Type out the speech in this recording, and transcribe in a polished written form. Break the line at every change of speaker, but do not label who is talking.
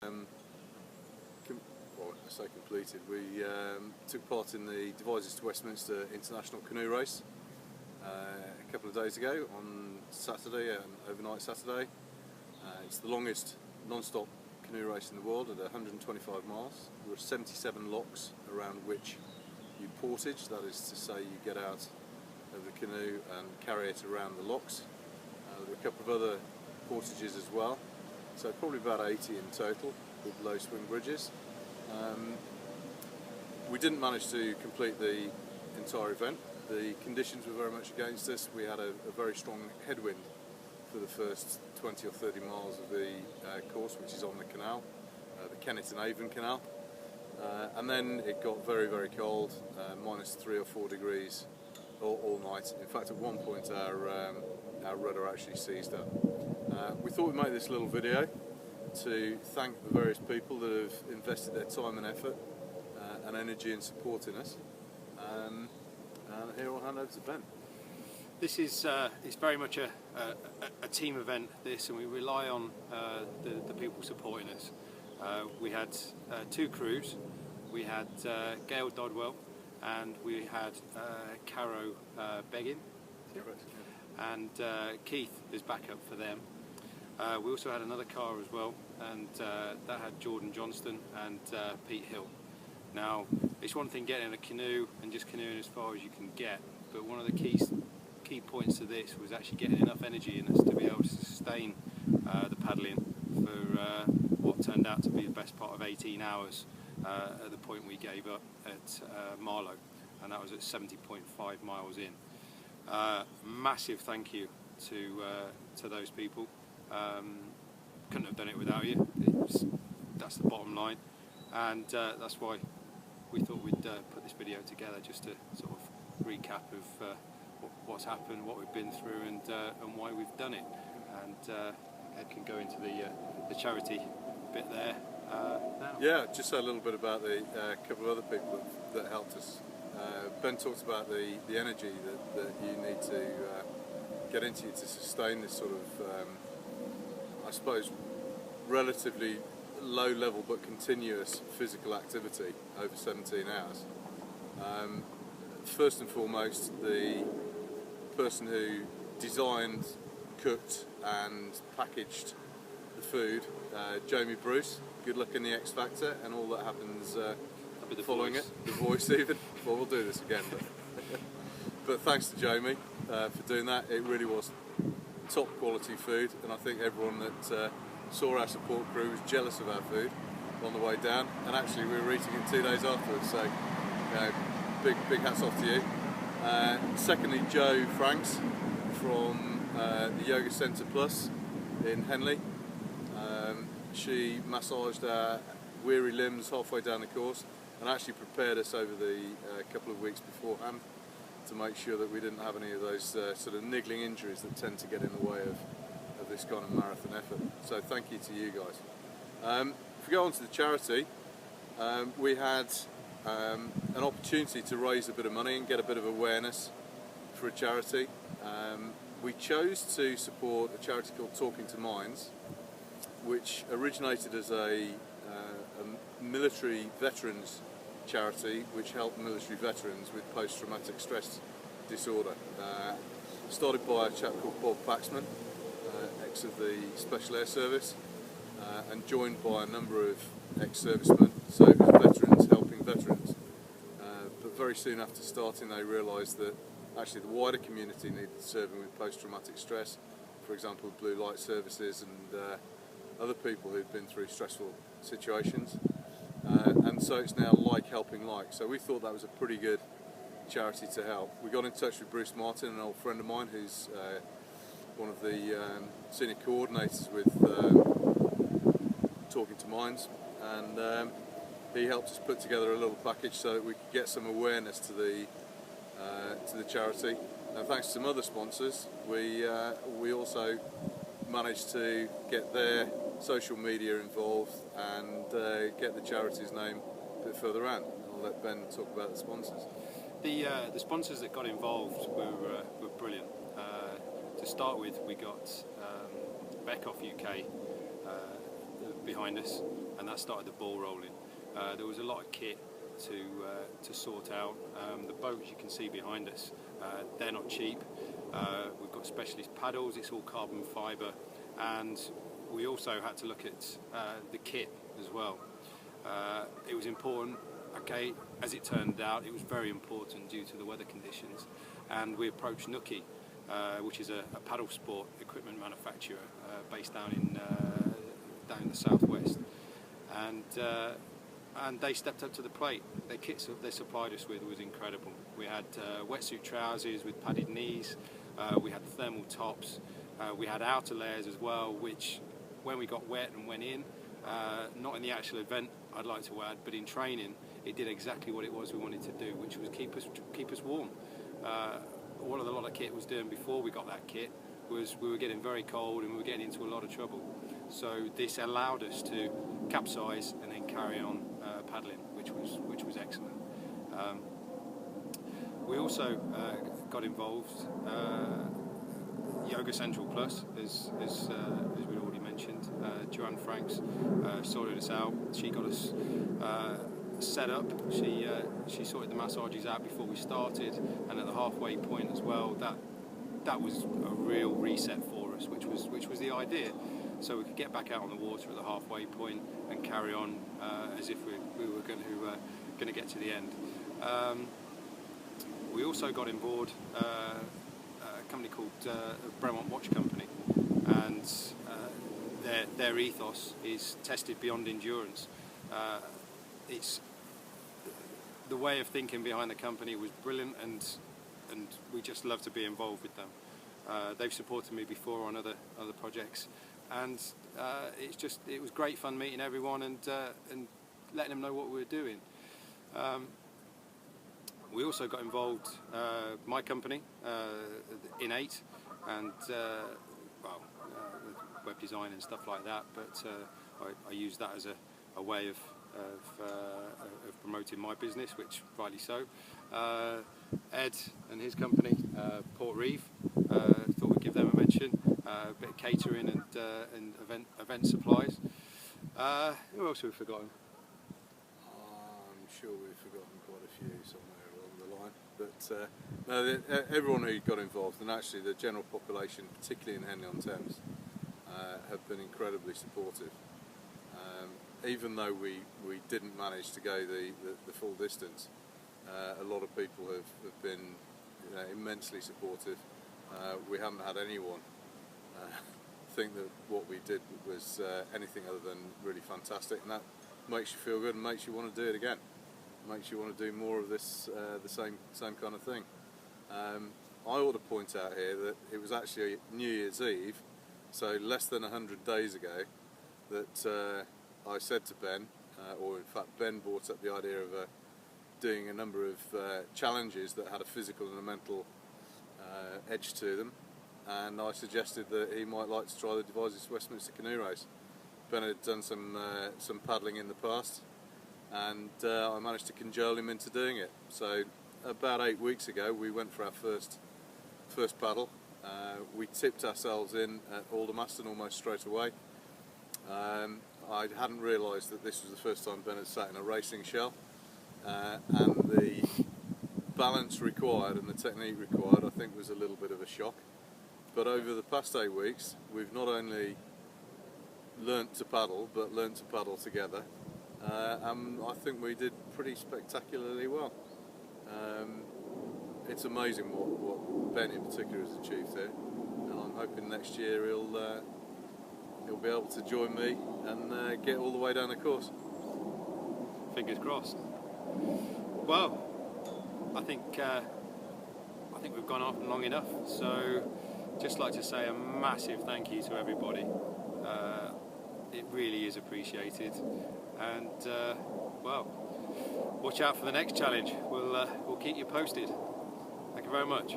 Well, I say completed. We took part in the Devizes to Westminster International Canoe Race a couple of days ago on Saturday, overnight Saturday. It's the longest non-stop canoe race in the world at 125 miles. There are 77 locks around which you portage, that is to say you get out of the canoe and carry it around the locks. There are a couple of other portages as well, so probably about 80 in total with low swing bridges. We didn't manage to complete the entire event. The conditions were very much against us. We had a very strong headwind for the first 20 or 30 miles of the course, which is on the canal, the Kennet and Avon Canal. And then it got very, very cold, minus 3 or 4 degrees all night. In fact, at one point our rudder actually seized up. We thought we'd make this little video to thank the various people that have invested their time and effort and energy in supporting us. And here I'll hand over to Ben.
This is it's very much a team event, this, and we rely on the people supporting us. We had 2 crews. We had Gail Dodwell and we had Caro Beggin, and Keith is backup for them. We also had another car as well, and that had Jordan Johnston and Pete Hill. Now, it's one thing getting in a canoe and just canoeing as far as you can get, but one of the key points to this was actually getting enough energy in us to be able to sustain the paddling for what turned out to be the best part of 18 hours at the point we gave up at Marlow, and that was at 70.5 miles in. Massive thank you to those people. Couldn't have done it without you. That's the bottom line, and that's why we thought we'd put this video together, just to sort of recap of what's happened, what we've been through, and why we've done it. And Ed can go into the charity bit there now.
Yeah, just say a little bit about the couple of other people that helped us. Ben talked about the energy that you need to get into to sustain this sort of I suppose relatively low level but continuous physical activity over 17 hours. First and foremost, the person who designed, cooked and packaged the food, Jamie Bruce. Good luck in the X Factor and all that happens following it. The voice even. Well, we'll do this again, but thanks to Jamie for doing that. It really was top quality food, and I think everyone that saw our support crew was jealous of our food on the way down, and actually we were eating it 2 days afterwards, so big hats off to you. Secondly, Jo Franks from the Yoga Centre Plus in Henley. She massaged our weary limbs halfway down the course and actually prepared us over the couple of weeks beforehand to make sure that we didn't have any of those sort of niggling injuries that tend to get in the way of this kind of marathon effort. So thank you to you guys. If we go on to the charity, we had an opportunity to raise a bit of money and get a bit of awareness for a charity. We chose to support a charity called Talking to Minds, which originated as a military veterans charity which helped military veterans with post-traumatic stress disorder. Started by a chap called Bob Paxman, ex of the Special Air Service, and joined by a number of ex-servicemen, so it was veterans helping veterans. But very soon after starting they realised that actually the wider community needed serving with post-traumatic stress, for example Blue Light Services and other people who'd been through stressful situations. And so it's now like helping like. So we thought that was a pretty good charity to help. We got in touch with Bruce Martin, an old friend of mine who's one of the senior coordinators with Talking to Minds, and he helped us put together a little package so that we could get some awareness to the charity. And thanks to some other sponsors, we also managed to get their social media involved and get the charity's name a bit further around. I'll let Ben talk about the sponsors.
The sponsors that got involved were brilliant. To start with, we got Beck off UK behind us. and that started the ball rolling. There was a lot of kit to sort out. The boats you can see behind us, they're not cheap. We've got specialist paddles, it's all carbon fibre, and we also had to look at the kit as well. It was important, okay, as it turned out, it was very important due to the weather conditions, and we approached Nookie, which is a paddle sport equipment manufacturer based down in the southwest, and they stepped up to the plate. The kits they supplied us with was incredible. We had wetsuit trousers with padded knees, we had thermal tops, we had outer layers as well, which when we got wet and went in, not in the actual event I'd like to add, but in training it did exactly what it was we wanted to do, which was keep us warm. What a lot of kit was doing before we got that kit was we were getting very cold and we were getting into a lot of trouble. So this allowed us to capsize and then carry on paddling, which was excellent. We also got involved. Yoga Central Plus, as we already mentioned. Joanne Franks sorted us out. She got us set up. She sorted the massages out before we started, and at the halfway point as well. That was a real reset for us, which was the idea. So we could get back out on the water at the halfway point and carry on as if we were going to get to the end. We also got on board a company called Bremont Watch Company, and their ethos is tested beyond endurance. It's the way of thinking behind the company was brilliant, and we just love to be involved with them. They've supported me before on other projects, and it was great fun meeting everyone and letting them know what we were doing. We also got involved, my company, Innate, and with web design and stuff like that, but I used that as a way of promoting my business, which rightly so. Ed and his company, Portreeve, thought we'd give them a mention. A bit of catering and event supplies. Who else have we forgotten?
I'm sure we've forgotten quite a few somewhere along the line, but no, everyone who got involved, and actually the general population, particularly in Henley-on-Thames, have been incredibly supportive. Even though we didn't manage to go the full distance, a lot of people have been immensely supportive. We haven't had anyone think that what we did was anything other than really fantastic, and that makes you feel good and makes you want to do it again. Makes you want to do more of this, the same kind of thing. I ought to point out here that it was actually New Year's Eve, so less than 100 days ago, that I said to Ben, or in fact Ben brought up the idea of doing a number of challenges that had a physical and a mental edge to them, and I suggested that he might like to try the Devizes Westminster canoe race. Ben had done some paddling in the past, and I managed to cajole him into doing it. So about 8 weeks ago we went for our first paddle. We tipped ourselves in at Aldermaston almost straight away. I hadn't realised that this was the first time Ben had sat in a racing shell, and the balance required and the technique required, I think, was a little bit of a shock. But over the past 8 weeks we've not only learnt to paddle, but learnt to paddle together, and I think we did pretty spectacularly well. It's amazing what Ben in particular has achieved here, and I'm hoping next year he'll be able to join me and get all the way down the course.
Fingers crossed. Well, I think we've gone on long enough, so just like to say a massive thank you to everybody. It really is appreciated, and well, watch out for the next challenge. We'll keep you posted. Thank you very much.